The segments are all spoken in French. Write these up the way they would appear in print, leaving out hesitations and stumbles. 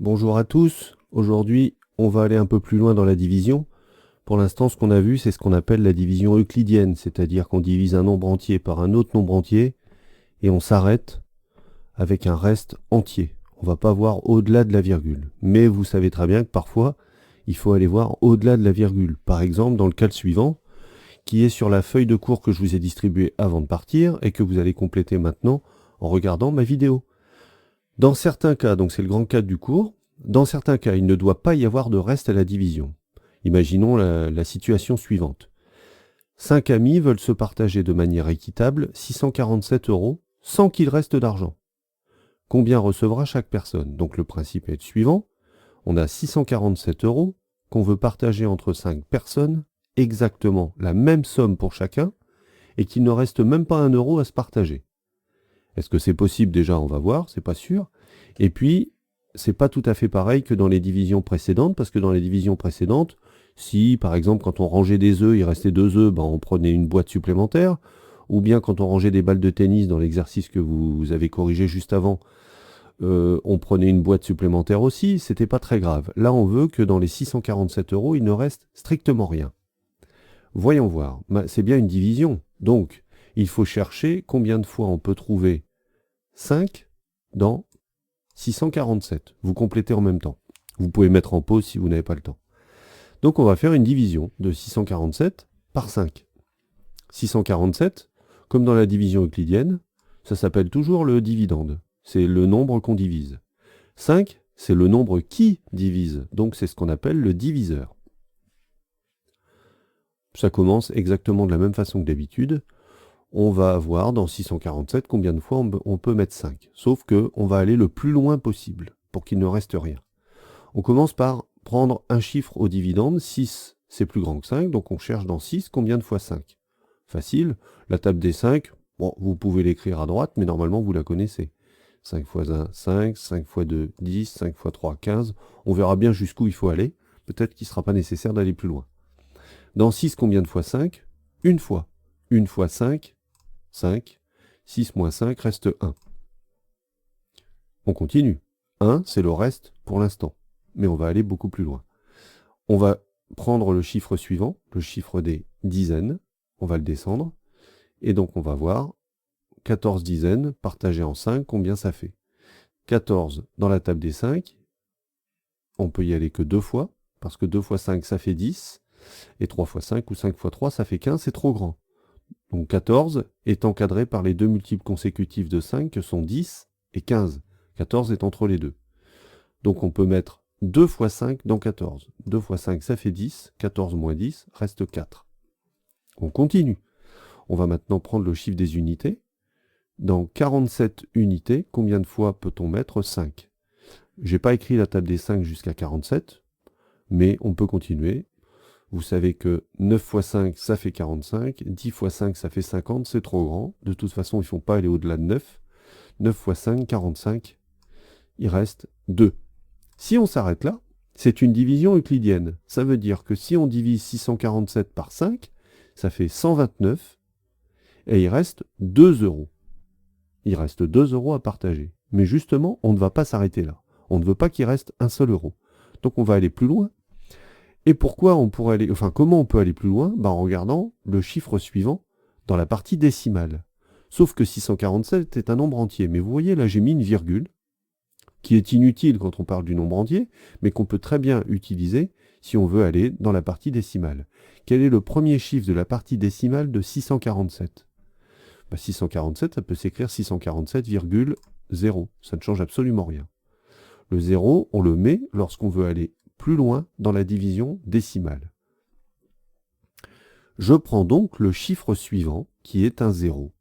Bonjour à tous. Aujourd'hui, on va aller un peu plus loin dans la division. Pour l'instant, ce qu'on a vu, c'est ce qu'on appelle la division euclidienne, c'est-à-dire qu'on divise un nombre entier par un autre nombre entier et on s'arrête avec un reste entier. On ne va pas voir au-delà de la virgule. Mais vous savez très bien que parfois, il faut aller voir au-delà de la virgule. Par exemple, dans le cas suivant, qui est sur la feuille de cours que je vous ai distribuée avant de partir et que vous allez compléter maintenant en regardant ma vidéo. Dans certains cas, donc c'est le grand cas du cours, dans certains cas, il ne doit pas y avoir de reste à la division. Imaginons la situation suivante. 5 amis veulent se partager de manière équitable 647 € sans qu'il reste d'argent. Combien recevra chaque personne? Donc le principe est le suivant. On a 647 € qu'on veut partager entre 5 personnes, exactement la même somme pour chacun, et qu'il ne reste même pas 1 € à se partager. Est-ce que c'est possible? Déjà, on va voir, c'est pas sûr. Et puis, c'est pas tout à fait pareil que dans les divisions précédentes, parce que dans les divisions précédentes, si, par exemple, quand on rangeait des œufs, il restait 2 œufs, ben, on prenait une boîte supplémentaire, ou bien quand on rangeait des balles de tennis dans l'exercice que vous avez corrigé juste avant, on prenait une boîte supplémentaire aussi, c'était pas très grave. Là, on veut que dans les 647 €, il ne reste strictement rien. Voyons voir, c'est bien une division, donc il faut chercher combien de fois on peut trouver 5 dans 647. Vous complétez en même temps. Vous pouvez mettre en pause si vous n'avez pas le temps. Donc on va faire une division de 647 par 5. 647, comme dans la division euclidienne, ça s'appelle toujours le dividende. C'est le nombre qu'on divise. 5, c'est le nombre qui divise. Donc c'est ce qu'on appelle le diviseur. Ça commence exactement de la même façon que d'habitude. On va avoir dans 647 combien de fois on peut mettre 5. Sauf qu'on va aller le plus loin possible pour qu'il ne reste rien. On commence par prendre un chiffre au dividende. 6, c'est plus grand que 5, donc on cherche dans 6 combien de fois 5. Facile. La table des 5, bon, vous pouvez l'écrire à droite, mais normalement vous la connaissez. 5 fois 1, 5, 5 fois 2, 10, 5 fois 3, 15. On verra bien jusqu'où il faut aller. Peut-être qu'il ne sera pas nécessaire d'aller plus loin. Dans 6, combien de fois 5? Une fois. 1 fois 5, 5. 6 moins 5 reste 1. On continue. 1, c'est le reste pour l'instant. Mais on va aller beaucoup plus loin. On va prendre le chiffre suivant, le chiffre des dizaines. On va le descendre. Et donc on va voir 14 dizaines partagées en 5, combien ça fait? 14 dans la table des 5. On peut y aller que 2 fois, parce que 2 fois 5, ça fait 10. Et 3 fois 5 ou 5 fois 3, ça fait 15, c'est trop grand. Donc 14 est encadré par les deux multiples consécutifs de 5 que sont 10 et 15. 14 est entre les deux. Donc on peut mettre 2 fois 5 dans 14. 2 fois 5, ça fait 10. 14 moins 10 reste 4. On continue. On va maintenant prendre le chiffre des unités. Dans 47 unités, combien de fois peut-on mettre 5? Je n'ai pas écrit la table des 5 jusqu'à 47, mais on peut continuer. Vous savez que 9 fois 5, ça fait 45. 10 fois 5, ça fait 50. C'est trop grand. De toute façon, ils ne font pas aller au-delà de 9. 9 fois 5, 45. Il reste 2. Si on s'arrête là, c'est une division euclidienne. Ça veut dire que si on divise 647 par 5, ça fait 129. Et il reste 2 €. Il reste 2 € à partager. Mais justement, on ne va pas s'arrêter là. On ne veut pas qu'il reste un seul euro. Donc on va aller plus loin. Et pourquoi on pourrait aller, comment on peut aller plus loin? En regardant le chiffre suivant dans la partie décimale. Sauf que 647 est un nombre entier. Mais vous voyez, là j'ai mis une virgule, qui est inutile quand on parle du nombre entier, mais qu'on peut très bien utiliser si on veut aller dans la partie décimale. Quel est le premier chiffre de la partie décimale de 647? 647, ça peut s'écrire 647,0. Ça ne change absolument rien. Le 0, on le met lorsqu'on veut aller plus loin dans la division décimale. Je prends donc le chiffre suivant, qui est un 0.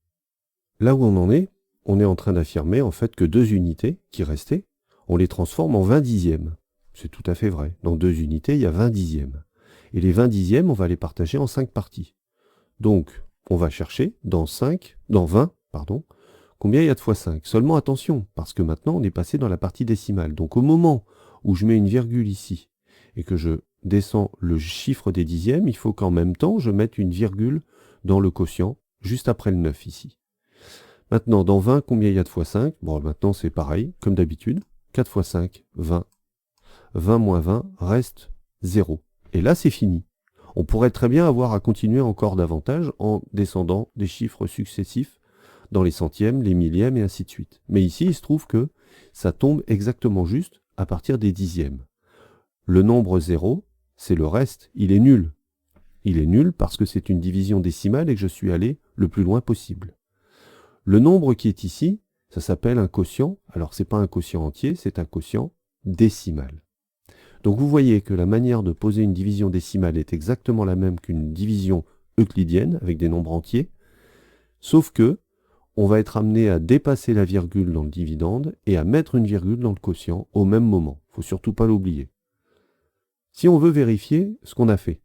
Là où on est en train d'affirmer en fait que 2 unités qui restaient, on les transforme en 20 dixièmes. C'est tout à fait vrai. Dans 2 unités, il y a 20 dixièmes. Et les 20 dixièmes, on va les partager en 5 parties. Donc, on va chercher dans 20, combien il y a de fois 5. Seulement attention, parce que maintenant, on est passé dans la partie décimale. Donc, au moment où je mets une virgule ici, et que je descends le chiffre des dixièmes, il faut qu'en même temps, je mette une virgule dans le quotient, juste après le 9 ici. Maintenant, dans 20, combien il y a de fois 5? Bon, maintenant, c'est pareil, comme d'habitude. 4 fois 5, 20. 20 moins 20 reste 0. Et là, c'est fini. On pourrait très bien avoir à continuer encore davantage en descendant des chiffres successifs dans les centièmes, les millièmes et ainsi de suite. Mais ici, il se trouve que ça tombe exactement juste à partir des dixièmes. Le nombre 0, c'est le reste, il est nul. Il est nul parce que c'est une division décimale et que je suis allé le plus loin possible. Le nombre qui est ici, ça s'appelle un quotient. Alors, ce n'est pas un quotient entier, c'est un quotient décimal. Donc, vous voyez que la manière de poser une division décimale est exactement la même qu'une division euclidienne avec des nombres entiers, sauf que on va être amené à dépasser la virgule dans le dividende et à mettre une virgule dans le quotient au même moment. Il ne faut surtout pas l'oublier. Si on veut vérifier ce qu'on a fait,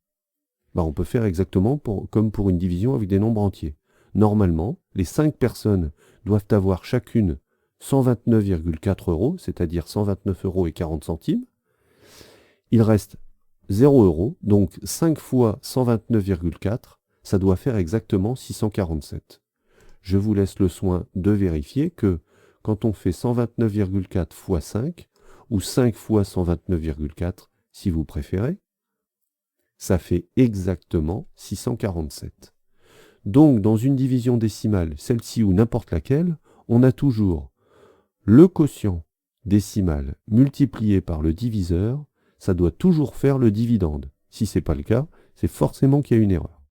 on peut faire exactement comme pour une division avec des nombres entiers. Normalement, les 5 personnes doivent avoir chacune 129,4 €, c'est-à-dire 129 € et 40 centimes. Il reste 0 €, donc 5 fois 129,4, ça doit faire exactement 647. Je vous laisse le soin de vérifier que quand on fait 129,4 fois 5, ou 5 fois 129,4 si vous préférez, ça fait exactement 647. Donc dans une division décimale, celle-ci ou n'importe laquelle, on a toujours le quotient décimal multiplié par le diviseur, ça doit toujours faire le dividende. Si ce n'est pas le cas, c'est forcément qu'il y a une erreur.